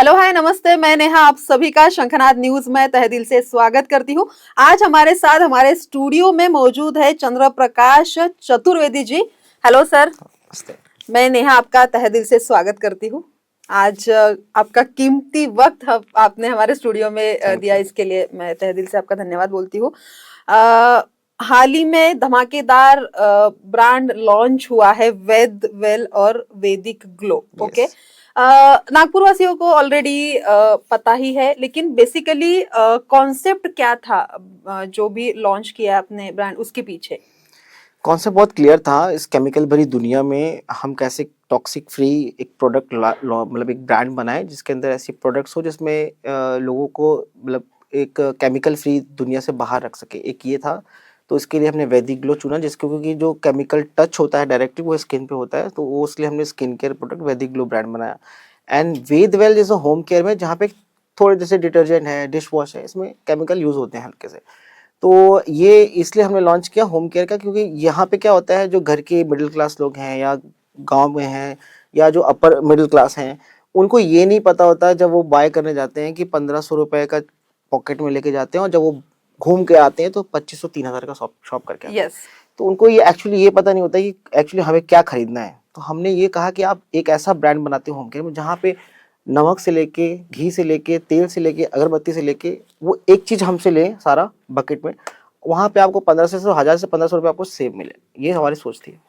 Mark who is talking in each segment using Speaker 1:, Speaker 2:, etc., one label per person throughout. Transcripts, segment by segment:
Speaker 1: Hello hi नमस्ते, मैं नेहा आप सभी का शंखनाद न्यूज में तहे दिल से स्वागत करती हूँ। आज हमारे साथ हमारे स्टूडियो में मौजूद है चंद्र प्रकाश चतुर्वेदी जी। Hello sir. मैं नेहा आपका तहे दिल से स्वागत करती हूँ। आज आपका कीमती वक्त आपने हमारे स्टूडियो में दिया, इसके लिए मैं तहे दिल से आपका धन्यवाद बोलती हूँ। हाल ही में धमाकेदार ब्रांड लॉन्च हुआ है वेद वेल और वैदिक ग्लो। ओके, नागपुर वासियों को ऑलरेडी पता ही है, लेकिन बेसिकली कॉन्सेप्ट क्या था जो भी लॉन्च किया आपने ब्रांड, उसके पीछे
Speaker 2: कॉन्सेप्ट बहुत क्लियर था। इस केमिकल भरी दुनिया में हम कैसे टॉक्सिक फ्री एक प्रोडक्ट मतलब एक ब्रांड बनाए जिसके अंदर ऐसी प्रोडक्ट्स हो जिसमें लोगों को मतलब एक केमिकल फ्री दुनिया से बाहर रख सके, एक ये था। तो इसके लिए हमने वैदिक ग्लो चुना, जिसको क्योंकि जो केमिकल टच होता है डायरेक्टली वो स्किन पे होता है, तो वो इसलिए हमने स्किन केयर प्रोडक्ट वैदिक ग्लो ब्रांड बनाया। एंड वेद वेल जैसे होम केयर में जहाँ पे थोड़े जैसे डिटर्जेंट है, डिश वॉश है, इसमें केमिकल यूज होते हैं हल्के से। तो ये इसलिए हमने लॉन्च किया होम केयर का, क्योंकि यहाँ पे क्या होता है, जो घर के मिडिल क्लास लोग हैं या गांव में हैं या जो अपर मिडिल क्लास हैं, उनको ये नहीं पता होता जब वो बाय करने जाते हैं कि 1500 रुपए का पॉकेट में लेके जाते हैं, और जब वो घूम के आते हैं तो 2500-3000 का शॉप करके आते हैं।
Speaker 1: यस,
Speaker 2: तो उनको ये एक्चुअली ये पता नहीं होता कि एक्चुअली हमें क्या खरीदना है। तो हमने ये कहा कि आप एक ऐसा ब्रांड बनाते हो होम केयर में जहाँ पे नमक से लेके, घी से लेके, तेल से लेके, अगरबत्ती से लेके वो एक चीज हमसे ले सारा बकेट में, वहां पे आपको 1500 से 1500 रुपये आपको सेव मिले। ये हमारी सोच थी।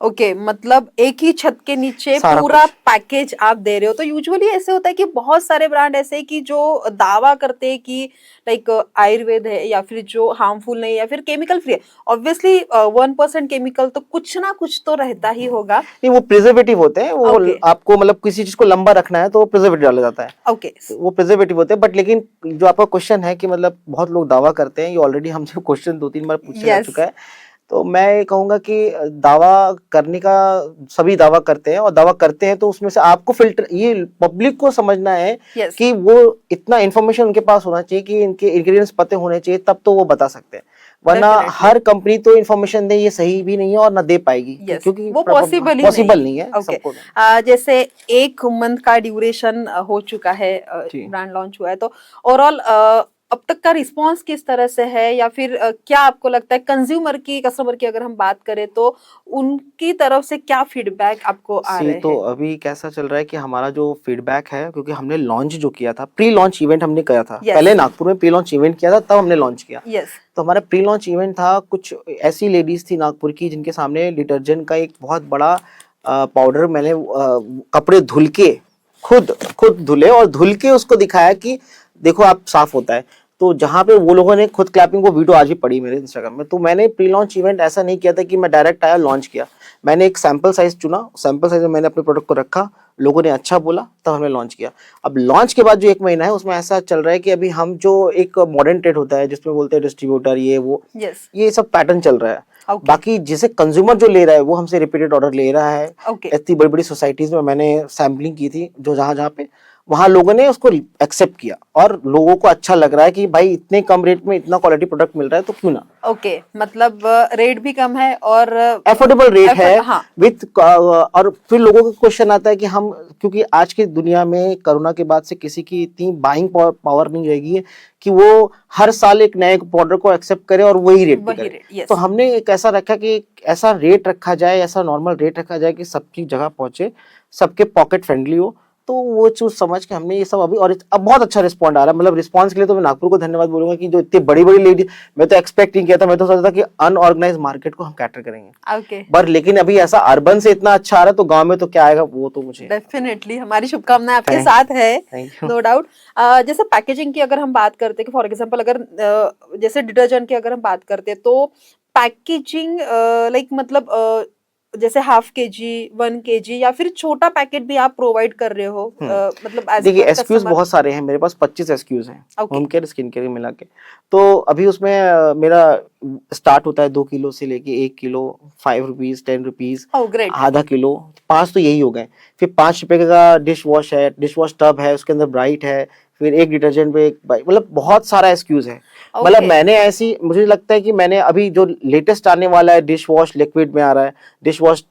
Speaker 1: ओके, मतलब एक ही छत के नीचे
Speaker 2: सारा
Speaker 1: पूरा
Speaker 2: कुछ
Speaker 1: पैकेज आप दे रहे हो। तो यूजुअली ऐसे होता है कि बहुत सारे ब्रांड ऐसे कि जो दावा करते हैं कि लाइक आयुर्वेद है या फिर जो हार्मफुल नहीं या फिर केमिकल फ्री है। ऑब्वियसली 1% केमिकल तो कुछ ना कुछ तो रहता ही होगा।
Speaker 2: नहीं, वो प्रिजर्वेटिव होते हैं। वो
Speaker 1: ओके
Speaker 2: आपको मतलब किसी चीज को लंबा रखना है तो प्रिजर्वेटिव डाला जाता है।
Speaker 1: ओके
Speaker 2: तो वो प्रिजर्वेटिव होते हैं। बट लेकिन जो आपका क्वेश्चन है कि मतलब बहुत लोग दावा करते हैं, ये ऑलरेडी हमसे क्वेश्चन 2-3 बार पूछा जा
Speaker 1: यस
Speaker 2: चुका है। तो मैं ये कहूंगा कि दावा करने का सभी दावा करते हैं, और दावा करते हैं तो उसमें से आपको फिल्टर, ये पब्लिक को समझना है
Speaker 1: यस
Speaker 2: कि वो इतना इन्फॉर्मेशन उनके पास होना चाहिए कि इनके इंग्रेडिएंट्स पते होने चाहिए, तब तो वो बता सकते हैं। वरना
Speaker 1: डेफिनेटली
Speaker 2: हर कंपनी तो इन्फॉर्मेशन दे, ये सही भी नहीं है और ना दे पाएगी,
Speaker 1: यस,
Speaker 2: क्योंकि
Speaker 1: वो पॉसिबल ही
Speaker 2: पॉसिबल
Speaker 1: नहीं।
Speaker 2: नहीं है
Speaker 1: ओके,
Speaker 2: सबको।
Speaker 1: जैसे एक मंथ का ड्यूरेशन हो चुका है,
Speaker 2: जी,
Speaker 1: ब्रांड लॉन्च हुआ है, तो ओवरऑल अब तक का रिस्पांस किस तरह से है, या फिर क्या आपको लगता है कंज्यूमर की, कस्टमर की अगर हम बात करें तो उनकी तरफ से क्या फीडबैक आपको आ रहे
Speaker 2: तो
Speaker 1: हैं?
Speaker 2: अभी कैसा चल रहा है कि हमारा जो फीडबैक है, क्योंकि हमने लॉन्च जो किया था, प्री लॉन्च इवेंट हमने किया था
Speaker 1: यस
Speaker 2: पहले नागपुर में, प्री लॉन्च इवेंट किया था तब हमने लॉन्च किया।
Speaker 1: यस
Speaker 2: तो हमारा प्री लॉन्च इवेंट था, कुछ ऐसी लेडीज थी नागपुर की जिनके सामने डिटर्जेंट का एक बहुत बड़ा पाउडर मैंने कपड़े धुल के खुद खुद धुले और धुल के उसको दिखाया कि देखो आप साफ होता है। तो जहाँ पे वो लोगों ने खुद क्लैपिंग, वो वीडियो आज भी पड़ी मेरे इंस्टाग्राम में। तो मैंने प्री लॉन्च इवेंट ऐसा नहीं किया था कि मैं डायरेक्ट आया लॉन्च किया। मैंने एक सैंपल साइज चुना, सैंपल साइज में मैंने अपने प्रोडक्ट को रखा, लोगों ने अच्छा बोला, तब हमने लॉन्च किया। अब लॉन्च के बाद जो 1 महीना है उसमें ऐसा चल रहा है कि अभी हम जो एक मॉडर्न ट्रेड होता है जिसमें बोलते हैं डिस्ट्रीब्यूटर ये वो,
Speaker 1: यस
Speaker 2: ये सब पैटर्न चल रहा है।
Speaker 1: ओके
Speaker 2: बाकी जिसे कंज्यूमर जो ले रहा है वो हमसे रिपीटेड ऑर्डर ले रहा है।
Speaker 1: ओके
Speaker 2: इतनी बड़ी बड़ी सोसाइटीज में मैंने सैम्पलिंग की थी, जो जहां जहां पे वहां लोगों ने उसको एक्सेप्ट किया और लोगों को अच्छा लग रहा है कि भाई इतने कम रेट में इतना क्वालिटी प्रोडक्ट मिल रहा है, तो क्यों ना।
Speaker 1: ओके, मतलब रेट भी कम है और
Speaker 2: एफोर्डेबल रेट है
Speaker 1: हाँ
Speaker 2: विथ, और फिर लोगों का क्वेश्चन आता है कि हम, क्योंकि आज की दुनिया में कोरोना के बाद से किसी की इतनी बाइंग पावर नहीं रहेगी कि वो हर साल एक नए प्रोडक्ट को एक्सेप्ट करे और वही रेट पे
Speaker 1: वही
Speaker 2: करे।
Speaker 1: रेट।
Speaker 2: तो
Speaker 1: यस
Speaker 2: हमने एक ऐसा रखा कि ऐसा रेट रखा जाए, ऐसा नॉर्मल रेट रखा जाए कि सबकी जगह पहुंचे, सबके पॉकेट फ्रेंडली हो। तो वो चीज समझ के हमने ये सब अभी, और अब बहुत अच्छा रिस्पॉन्ड आ रहा है। मतलब रिस्पॉन्स के लिए तो मैं नागपुर को धन्यवाद बोलूंगा कि जो इतनी बड़ी बड़ी लेडी, मैं तो एक्सपेक्ट नहीं किया था। मैं तो सोचा था कि अनऑर्गेनाइज मार्केट को हम कैटर करेंगे,
Speaker 1: ओके,
Speaker 2: पर लेकिन अभी ऐसा अर्बन से इतना अच्छा आ रहा है, तो गांव में तो क्या आएगा वो तो मुझे।
Speaker 1: डेफिनेटली हमारी शुभकामनाएं आपके
Speaker 2: थैंक
Speaker 1: साथ है,
Speaker 2: थैंक यू।
Speaker 1: No doubt. जैसे पैकेजिंग की अगर हम बात करते हैं कि फॉर एग्जांपल अगर जैसे डिटर्जेंट की अगर हम बात करते हैं तो पैकेजिंग लाइक मतलब जैसे हाफ केजी 1 केजी या फिर छोटा पैकेट भी आप प्रोवाइड कर रहे हो, मतलब एज
Speaker 2: देखिए
Speaker 1: पर
Speaker 2: एसक्यूज
Speaker 1: कस्टमर।
Speaker 2: बहुत सारे हैं मेरे पास, 25 एसक्यूज हैं
Speaker 1: okay
Speaker 2: home care skin care मिला के। तो अभी उसमें मेरा स्टार्ट होता है 2 किलो से लेके 1 kilo, 5 rupees, 10 rupees,
Speaker 1: oh great.
Speaker 2: ½ kilo, 5 तो यही हो गए। फिर 5 रुपए का डिश वॉश है, डिश वॉश टब है, उसके अंदर ब्राइट है, फिर एक डिटर्जेंट पे एक बाइक, मतलब बहुत सारा एक्सक्यूज है। मतलब
Speaker 1: Okay.
Speaker 2: मैंने ऐसी, मुझे लगता है कि मैंने अभी जो लेटेस्ट आने वाला है, डिश वॉश लिक्विड में आ रहा है, डिश वॉश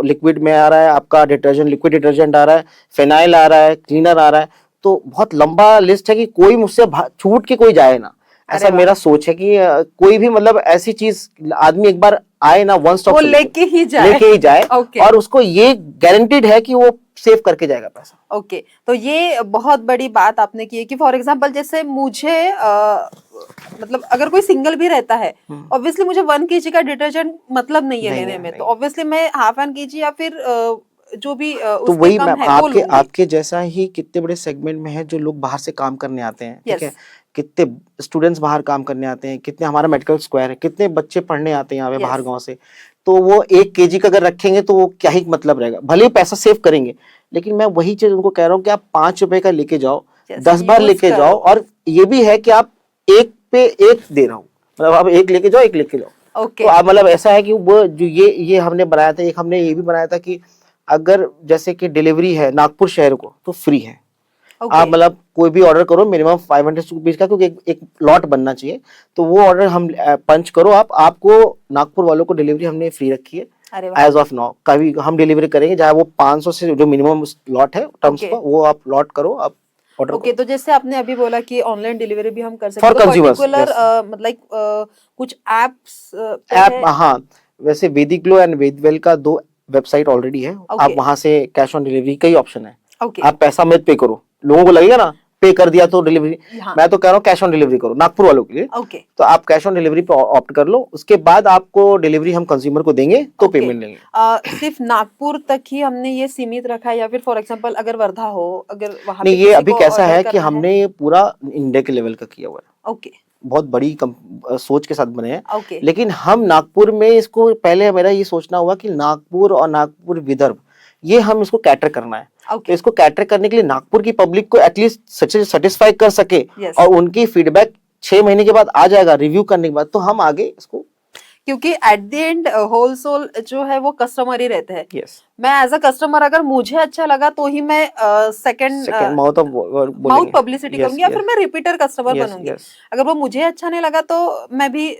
Speaker 2: लिक्विड में आ रहा है, आपका डिटर्जेंट लिक्विड डिटर्जेंट आ रहा है, फिनाइल आ रहा है, क्लीनर आ रहा है। तो बहुत लंबा लिस्ट है कि कोई मुझसे छूट के कोई जाए ना, ऐसा
Speaker 1: अरे वाह,
Speaker 2: मेरा सोच है कि कोई भी मतलब ऐसी चीज आदमी एक बार आए ना, वन स्टॉप
Speaker 1: वो लेके ही जाए।
Speaker 2: लेके ही जाए,
Speaker 1: ओके
Speaker 2: और उसको ये गारंटीड है कि वो सेव करके जाएगा पैसा।
Speaker 1: ओके, तो ये बहुत बड़ी बात आपने की है कि फॉर एग्जांपल जैसे मुझे मतलब अगर कोई सिंगल भी रहता है, ऑब्वियसली मुझे 1 kg का डिटर्जेंट मतलब नहीं है
Speaker 2: नहीं
Speaker 1: लेने
Speaker 2: है,
Speaker 1: में,
Speaker 2: नहीं
Speaker 1: तो
Speaker 2: है।
Speaker 1: ऑब्वियसली मैं हाफ एन केजी या फिर जो भी
Speaker 2: तो
Speaker 1: उससे
Speaker 2: वही
Speaker 1: कम
Speaker 2: मैम,
Speaker 1: है वो
Speaker 2: आपके
Speaker 1: लूंगी।
Speaker 2: आपके जैसा ही कितने बड़े सेगमेंट में है जो लोग बाहर से काम करने आते हैं, ठीक
Speaker 1: यस,
Speaker 2: है, कितने स्टूडेंट्स बाहर काम करने आते हैं, कितने हमारा मेडिकल स्क्वायर है, कितने बच्चे पढ़ने आते हैं यहाँ पे बाहर
Speaker 1: यस,
Speaker 2: गांव से। तो वो 1 kg का अगर रखेंगे तो वो क्या ही मतलब रहेगा, भले ही पैसा सेव करेंगे, लेकिन मैं वही चीज उनको कह रहा हूँ कि आप 5 रुपए का लेके जाओ,
Speaker 1: यस,
Speaker 2: 10 बार
Speaker 1: यूज
Speaker 2: लेके जाओ,
Speaker 1: करो।
Speaker 2: और ये भी है कि आप एक पे एक दे रहा हूँ, मतलब आप एक लेके जाओ, एक लेके जाओ। तो
Speaker 1: ओके
Speaker 2: आप मतलब ऐसा है कि वो जो ये हमने बनाया था, एक हमने ये भी बनाया था कि अगर जैसे कि डिलीवरी है नागपुर शहर को तो फ्री है।
Speaker 1: ओके
Speaker 2: आप मतलब कोई भी ऑर्डर करो मिनिमम 500 रुपीज का, क्योंकि एक लॉट बनना चाहिए, तो वो ऑर्डर हम पंच करो आप, आपको नागपुर वालों को डिलीवरी हमने फ्री रखी है
Speaker 1: अरे वाह,
Speaker 2: एज ऑफ नाउ। कभी हम डिलीवरी करेंगे, चाहे वो 500 से जो मिनिमम लॉट है टर्म्स
Speaker 1: ओके
Speaker 2: का, वो आप लॉट करो, आप ऑर्डर
Speaker 1: ओके,
Speaker 2: करो
Speaker 1: तो जैसे आपने अभी बोला कि ऑनलाइन डिलीवरी भी हम कर सकते
Speaker 2: फॉर
Speaker 1: हैं, तो
Speaker 2: कंज्यूमर्स।
Speaker 1: पर्टिकुलर
Speaker 2: यस,
Speaker 1: मतलब कुछ एप्स पे
Speaker 2: ऐप,
Speaker 1: है।
Speaker 2: हाँ, वैसे वेदिक ग्लो एंड वेदवेल का 2 वेबसाइट ऑलरेडी है, आप
Speaker 1: ओके
Speaker 2: वहां से कैश ऑन डिलीवरी का ही ऑप्शन है।
Speaker 1: ओके,
Speaker 2: आप पैसा मत पे करो, लोगों को लगेगा ना पे कर दिया तो डिलीवरी,
Speaker 1: हाँ
Speaker 2: मैं तो कह रहा हूँ कैश ऑन डिलीवरी करो नागपुर वालों के लिए।
Speaker 1: ओके
Speaker 2: तो आप कैश ऑन डिलीवरी पे ऑप्ट कर लो, उसके बाद आपको डिलीवरी हम कंज्यूमर को देंगे तो
Speaker 1: ओके,
Speaker 2: पेमेंट लेंगे।
Speaker 1: सिर्फ नागपुर तक ही हमने ये सीमित रखा है, या फिर फॉर एग्जांपल अगर वर्धा हो, अगर वहां
Speaker 2: नहीं,
Speaker 1: पे
Speaker 2: ये
Speaker 1: किसी
Speaker 2: अभी
Speaker 1: को
Speaker 2: कैसा
Speaker 1: ऑर्डर
Speaker 2: है कि
Speaker 1: करना है।
Speaker 2: हमने ये पूरा इंडिया के लेवल का किया हुआ है,
Speaker 1: ओके
Speaker 2: बहुत बड़ी सोच के साथ बने हैं।
Speaker 1: ओके
Speaker 2: लेकिन हम नागपुर में इसको, पहले मेरा ये सोचना हुआ कि नागपुर और नागपुर विदर्भ, ये हम इसको कैटर करना है। तो
Speaker 1: ओके,
Speaker 2: इसको कैटर करने के लिए नागपुर की पब्लिक को एटलीस्ट सेटिस्फाई कर सके,
Speaker 1: यस,
Speaker 2: और उनकी फीडबैक 6 महीने के बाद आ जाएगा रिव्यू करने के बाद, तो हम आगे इसको।
Speaker 1: क्योंकि at the end whole soul जो है वो कस्टमर ही रहते हैं।
Speaker 2: यस,
Speaker 1: मैं एज अ कस्टमर अगर मुझे अच्छा लगा तो ही मैं second
Speaker 2: second mouth of
Speaker 1: mouth
Speaker 2: बोलेंगे।
Speaker 1: पब्लिसिटी
Speaker 2: यस
Speaker 1: करूंगी, या फिर
Speaker 2: यस
Speaker 1: मैं रिपीटर कस्टमर
Speaker 2: यस
Speaker 1: बनूंगी।
Speaker 2: यस
Speaker 1: अगर वो मुझे अच्छा नहीं लगा तो मैं भी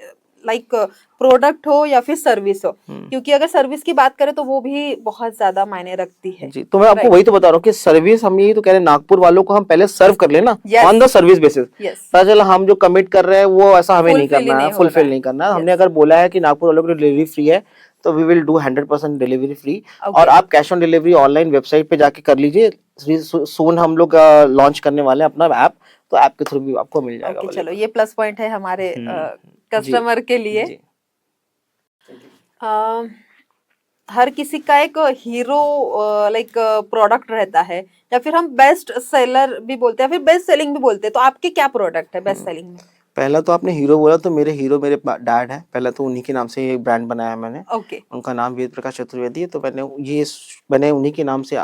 Speaker 1: लाइक प्रोडक्ट हो या फिर सर्विस हो, क्योंकि अगर सर्विस की बात करें तो वो भी बहुत ज्यादा मायने रखती है।
Speaker 2: जी। तो मैं आपको
Speaker 1: राइट,
Speaker 2: वही तो बता रहा हूँ कि सर्विस, हम यही तो कह रहे हैं नागपुर वालों को हम पहले सर्व कर लेना
Speaker 1: yes
Speaker 2: on the service basis.
Speaker 1: Yes,
Speaker 2: पता चला हम जो कमिट कर रहे हैं वो ऐसा हमें नहीं
Speaker 1: फुलफिल ही
Speaker 2: करना है,
Speaker 1: नहीं हो रहा
Speaker 2: फुलफिल
Speaker 1: है।
Speaker 2: नहीं करना है। हमने
Speaker 1: यस,
Speaker 2: अगर बोला है कि नागपुर वालों को डिलीवरी फ्री है, तो we will do 100% delivery free. और
Speaker 1: ओके
Speaker 2: आप cash on delivery online website पे जाके कर लीजिए, सून हम लोग लॉन्च करने वाले हैं अपना ऐप, तो ऐप के थ्रू भी आपको मिल जाएगा
Speaker 1: ओके, चलो
Speaker 2: अवेलेबल।
Speaker 1: ये प्लस पॉइंट है हमारे
Speaker 2: जी
Speaker 1: कस्टमर के लिए।
Speaker 2: जी।
Speaker 1: अ, हर किसी का एक हीरो लाइक प्रोडक्ट रहता है, या फिर हम बेस्ट सेलर भी बोलते हैं, फिर बेस्ट सेलिंग भी बोलते हैं, तो आपके क्या प्रोडक्ट है बेस्ट सेलिंग में?
Speaker 2: पहला तो आपने हीरो बोला, तो मेरे हीरो मेरे डैड है, पहला तो उन्हीं के नाम से ये ब्रांड बनाया मैंने।
Speaker 1: ओके
Speaker 2: उनका नाम वेद प्रकाश चतुर्वेदी है, तो मैंने उन्हीं के नाम से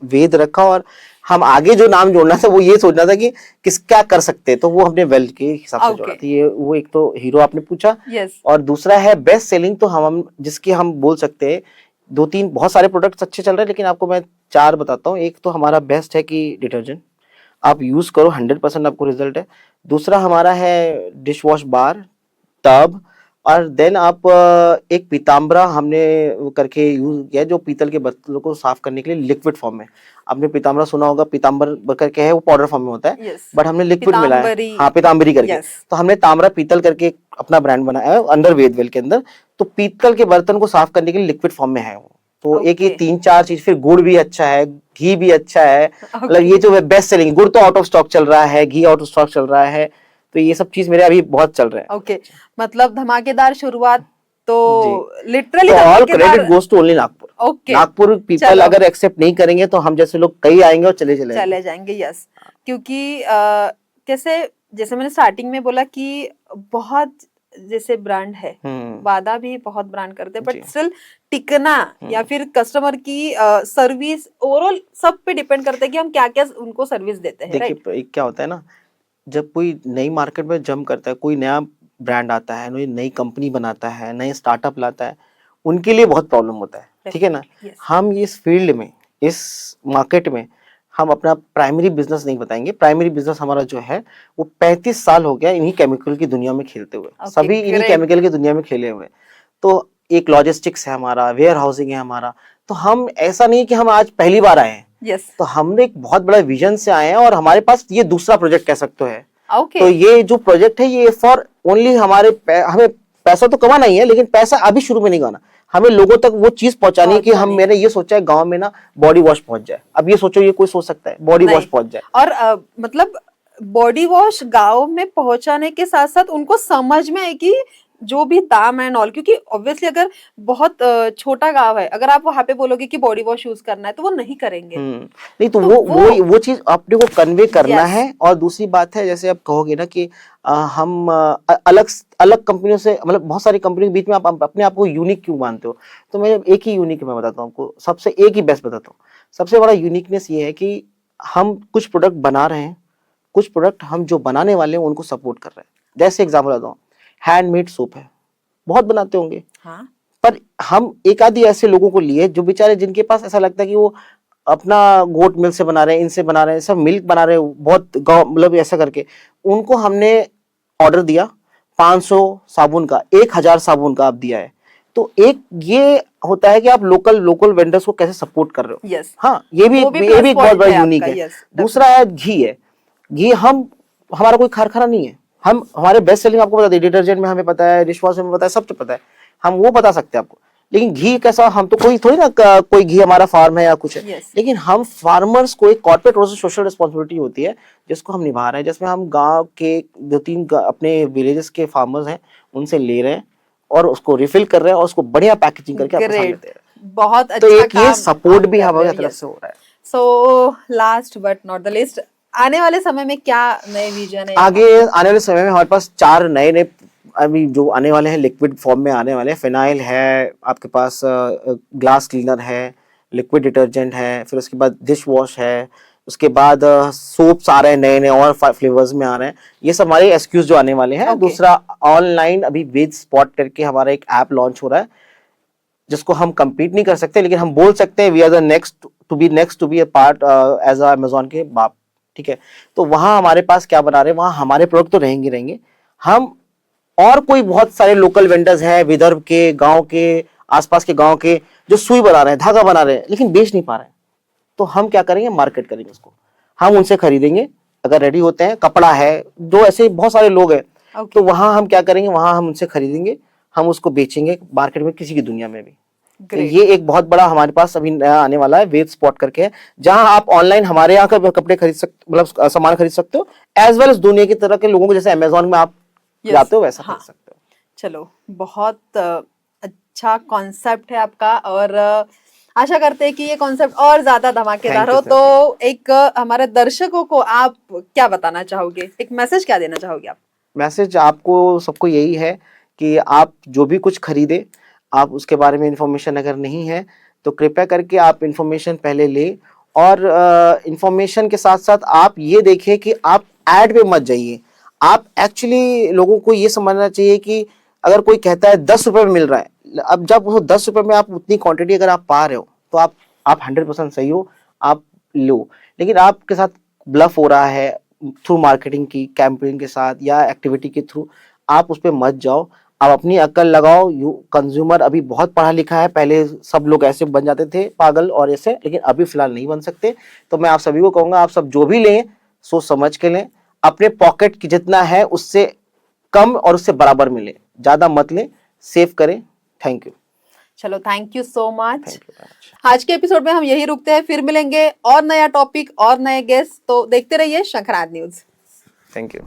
Speaker 2: वेद रखा, और हम आगे जो नाम जोड़ना था वो ये सोचना था कि किस क्या कर सकते हैं, तो वो हमने वेल्थ के हिसाब से जोड़ा
Speaker 1: ओके,
Speaker 2: था। ये वो एक तो हीरो आपने पूछा,
Speaker 1: यस,
Speaker 2: और दूसरा है बेस्ट सेलिंग, तो हम जिसकी हम बोल सकते हैं 2-3 बहुत सारे प्रोडक्ट्स अच्छे चल रहे हैं, लेकिन आपको मैं 4 बताता हूँ। एक तो हमारा बेस्ट है कि डिटर्जेंट आप यूज करो, 100% आपको रिजल्ट है। दूसरा हमारा है डिश वॉश बार, टब, और देन आप एक पीताम्बरा हमने वो करके यूज किया है, जो पीतल के बर्तनों को साफ करने के लिए लिक्विड फॉर्म में। आपने पीताम्बरा सुना होगा, पीताम्बर करके है, वो पाउडर फॉर्म में होता है,
Speaker 1: यस,
Speaker 2: बट हमने लिक्विड मिलाया है।
Speaker 1: पीताम्बरी,
Speaker 2: हाँ, पीताम्बरी करके।
Speaker 1: यस,
Speaker 2: तो हमने ताम्रा पीतल करके अपना ब्रांड बनाया है अंडर वेदवेल के अंदर। तो पीतल के बर्तन को साफ करने के लिए लिक्विड फॉर्म में है वो। तो एक ये
Speaker 1: ओके
Speaker 2: 3-4 चीज, फिर गुड़ भी अच्छा है, घी भी अच्छा है, मतलब
Speaker 1: ओके
Speaker 2: ये जो बेस्ट सेलिंग, गुड़ तो आउट ऑफ स्टॉक चल रहा है, घी आउट ऑफ स्टॉक चल रहा है, तो ये सब चीज मेरे अभी बहुत चल रहे हैं।
Speaker 1: ओके, मतलब धमाकेदार शुरुआत, तो
Speaker 2: जी।
Speaker 1: लिटरली
Speaker 2: तो ऑल
Speaker 1: धमाकेदार।
Speaker 2: Credit goes to only Nagpur.
Speaker 1: Okay,
Speaker 2: Nagpur people
Speaker 1: चलो
Speaker 2: अगर एक्सेप्ट नहीं करेंगे तो हम जैसे लोग कई आएंगे और चले चले
Speaker 1: चले
Speaker 2: जाएंगे।
Speaker 1: जाएंगे, यस, क्योंकि कैसे, जैसे मैंने स्टार्टिंग में बोला कि बहुत जैसे ब्रांड है, वादा भी बहुत ब्रांड करते हैं,
Speaker 2: जी।
Speaker 1: बट स्टिल टिकना या फिर कस्टमर की सर्विस ओवरऑल सब पे डिपेंड करता है कि हम क्या क्या उनको सर्विस देते हैं। राइट,
Speaker 2: देखिए क्या होता है ना, जब कोई नई मार्केट में जंप करता है, कोई नया ब्रांड आता है, नई कंपनी बनाता है, नए स्टार्टअप लाता है, उनके लिए बहुत प्रॉब्लम होता है, ठीक है ना।
Speaker 1: यस,
Speaker 2: हम इस फील्ड में, इस मार्केट में हम अपना प्राइमरी बिजनेस नहीं बताएंगे। प्राइमरी बिजनेस हमारा जो है वो 35 साल हो गया इन्हीं केमिकल की दुनिया में खेलते हुए।
Speaker 1: Okay,
Speaker 2: सभी इन्हीं
Speaker 1: great.
Speaker 2: केमिकल की दुनिया में खेले हुए। तो एक लॉजिस्टिक्स है हमारा, वेयर हाउसिंग है हमारा। तो हम ऐसा नहीं कि हम आज पहली बार आए हैं।
Speaker 1: यस,
Speaker 2: तो हमने एक बहुत बड़ा विजन से आए हैं और हमारे पास ये दूसरा प्रोजेक्ट कह सकते हैं।
Speaker 1: ओके,
Speaker 2: तो ये जो प्रोजेक्ट है ये फॉर ओनली हमें पैसा तो कमाना ही है, लेकिन पैसा अभी शुरू में नहीं कमाना, हमें लोगों तक वो चीज पहुंचानी है कि हम, मैंने ये सोचा है गांव में ना बॉडी वॉश पहुंच जाए। अब ये सोचो, ये कोई सोच सकता है बॉडी वॉश पहुंच जाए?
Speaker 1: और मतलब बॉडी वॉश गांव में पहुंचाने के साथ साथ उनको समझ में आए कि जो भी दाम एंड ऑल, क्योंकि ऑब्वियसली अगर बहुत छोटा गांव है, अगर आप वहां पे बोलोगे कि बॉडी वॉश यूज करना है तो वो नहीं करेंगे।
Speaker 2: नहीं तो,
Speaker 1: तो
Speaker 2: वो चीज अपने को कन्वे करना
Speaker 1: Yes.
Speaker 2: है। और दूसरी बात है, जैसे आप कहोगे ना कि हम अलग अलग कंपनियों से, मतलब बहुत सारी कंपनियों के बीच में आप अपने आप को यूनिक क्यों मानते हो? तो मैं एक ही यूनिक मैं बताता हूँ आपको, सबसे एक ही बेस्ट बताता हूँ। सबसे बड़ा यूनिकनेस ये है कि हम कुछ प्रोडक्ट बना रहे हैं, कुछ प्रोडक्ट हम जो बनाने वाले हैं उनको सपोर्ट कर रहे हैं। जैसे एग्जाम्पल बताता हूँ, हैंडमेड सोप है, बहुत बनाते होंगे।
Speaker 1: हाँ,
Speaker 2: पर हम एक आधी ऐसे लोगों को लिए जो बेचारे, जिनके पास ऐसा लगता है कि वो अपना गोट मिल्क से बना रहे हैं, इनसे बना रहे हैं, सब मिल्क बना रहे हैं बहुत मतलब ऐसा करके, उनको हमने ऑर्डर दिया 500 साबुन का, 1000 साबुन का आप दिया है। तो एक ये होता है कि आप लोकल वेंडर्स को कैसे सपोर्ट कर रहे हो।
Speaker 1: यस,
Speaker 2: हाँ, ये भी एक
Speaker 1: plus
Speaker 2: बहुत
Speaker 1: point
Speaker 2: बड़ा
Speaker 1: है
Speaker 2: यूनिक
Speaker 1: आपका,
Speaker 2: है।
Speaker 1: yes,
Speaker 2: दूसरा है घी है। घी हमारा कोई कारखाना नहीं है। हम हमारे बेस्ट सेलिंग आपको बता दें, डिटर्जेंट में हमें पता है, डिशवॉश में पता है, सब पता है, हम वो बता सकते हैं आपको। लेकिन घी कैसा, हम तो कोई थोड़ी ना कोई घी हमारा फार्म है या कुछ है।
Speaker 1: Yes.
Speaker 2: लेकिन हम फार्मर्स को एक कॉर्पोरेट और सोशल रिस्पॉन्सिबिलिटी होती है जिसको हम निभा रहे हैं, जिसमें हम गांव के 2-3 अपने विलेजेस के फार्मर्स हैं, उनसे ले रहे हैं और उसको रिफिल कर रहे हैं और उसको बढ़िया पैकेजिंग करके आपके सामने दे रहे हैं।
Speaker 1: बहुत अच्छा
Speaker 2: तो एक
Speaker 1: काम
Speaker 2: ये सपोर्ट
Speaker 1: आप
Speaker 2: भी
Speaker 1: कर
Speaker 2: हमारी
Speaker 1: रहे हो,
Speaker 2: तरफ
Speaker 1: yes.
Speaker 2: से हो रहा है।
Speaker 1: So last but not the list, आने वाले समय में क्या नए विजन है?
Speaker 2: आगे आने वाले समय में हमारे पास 4 नए अभी जो आने वाले हैं, लिक्विड फॉर्म में आने वाले हैं। फिनाइल है आपके पास, ग्लास क्लीनर है, लिक्विड डिटर्जेंट है, फिर उसके बाद डिश वॉश है, उसके बाद सोप्स आ रहे हैं नए और फ्लेवर्स में आ रहे हैं। ये सब हमारे एसक्यूज जो आने वाले हैं।
Speaker 1: Okay.
Speaker 2: दूसरा, ऑनलाइन अभी वेद स्पॉट करके हमारा एक ऐप लॉन्च हो रहा है, जिसको हम compete नहीं कर सकते, लेकिन हम बोल सकते हैं we are the next to be a part as a Amazon के बाप। ठीक है, तो वहां हमारे पास क्या बना रहे हैं, वहां हमारे प्रोडक्ट तो रहेंगे। हम और कोई बहुत सारे लोकल वेंडर्स हैं विदर्भ के, गांव के, आसपास के गांव के, जो सुई बना रहे हैं, धागा बना रहे हैं, लेकिन बेच नहीं पा रहे हैं। तो हम क्या करेंगे, मार्केट करेंगे उसको, हम उनसे खरीदेंगे अगर रेडी होते हैं। कपड़ा है, जो ऐसे बहुत सारे लोग हैं,
Speaker 1: Okay.
Speaker 2: तो वहां हम क्या करेंगे, वहां हम उनसे खरीदेंगे, हम उसको बेचेंगे मार्केट में, किसी की दुनिया में भी। तो
Speaker 1: Great.
Speaker 2: ये एक बहुत बड़ा हमारे पास अभी नया आने वाला है, वेब स्पॉट करके है, जहां आप ऑनलाइन हमारे यहाँ का कपड़े खरीद सकते, मतलब सामान खरीद सकते हो, एज वेल एज दुनिया की तरह के लोगों को, जैसे अमेज़न में आप जाते हो वैसा
Speaker 1: हाँ.
Speaker 2: खरीद सकते हो।
Speaker 1: चलो, बहुत अच्छा कॉन्सेप्ट है आपका, और आशा करते हैं कि ये कॉन्सेप्ट और ज्यादा धमाकेदार
Speaker 2: Thank
Speaker 1: हो।
Speaker 2: you,
Speaker 1: तो एक हमारे दर्शकों को आप क्या बताना चाहोगे, एक मैसेज क्या देना चाहोगे आप?
Speaker 2: मैसेज आपको सबको यही है कि आप जो भी कुछ खरीदे, आप उसके बारे में इंफॉर्मेशन अगर नहीं है तो कृपया करके आप इंफॉर्मेशन पहले लें। और इंफॉर्मेशन के साथ साथ आप ये देखें कि आप ऐड पे मत जाइए। आप एक्चुअली लोगों को ये समझना चाहिए कि अगर कोई कहता है 10 रुपए में मिल रहा है, अब जब वो 10 रुपए में आप उतनी क्वांटिटी अगर आप पा रहे हो तो आप 100% सही हो, आप लो। लेकिन आपके साथ ब्लफ हो रहा है थ्रू मार्केटिंग की कैंपेन के साथ या एक्टिविटी के थ्रू, आप उस पर मत जाओ। आप अपनी अक्ल लगाओ। यू कंज्यूमर अभी बहुत पढ़ा लिखा है, पहले सब लोग ऐसे बन जाते थे पागल और ऐसे, लेकिन अभी फिलहाल नहीं बन सकते। तो मैं आप सभी को कहूंगा, आप सब जो भी लें सोच समझ के लें, अपने पॉकेट की जितना है उससे कम और उससे बराबर मिले, ज्यादा मत लें, सेव करें। Thank you.
Speaker 1: चलो, thank you so much.
Speaker 2: Thank you.
Speaker 1: आज के एपिसोड में हम यही रुकते हैं, फिर मिलेंगे और नया टॉपिक और नए गेस्ट। तो देखते रहिए शंखनाद न्यूज।
Speaker 2: Thank you.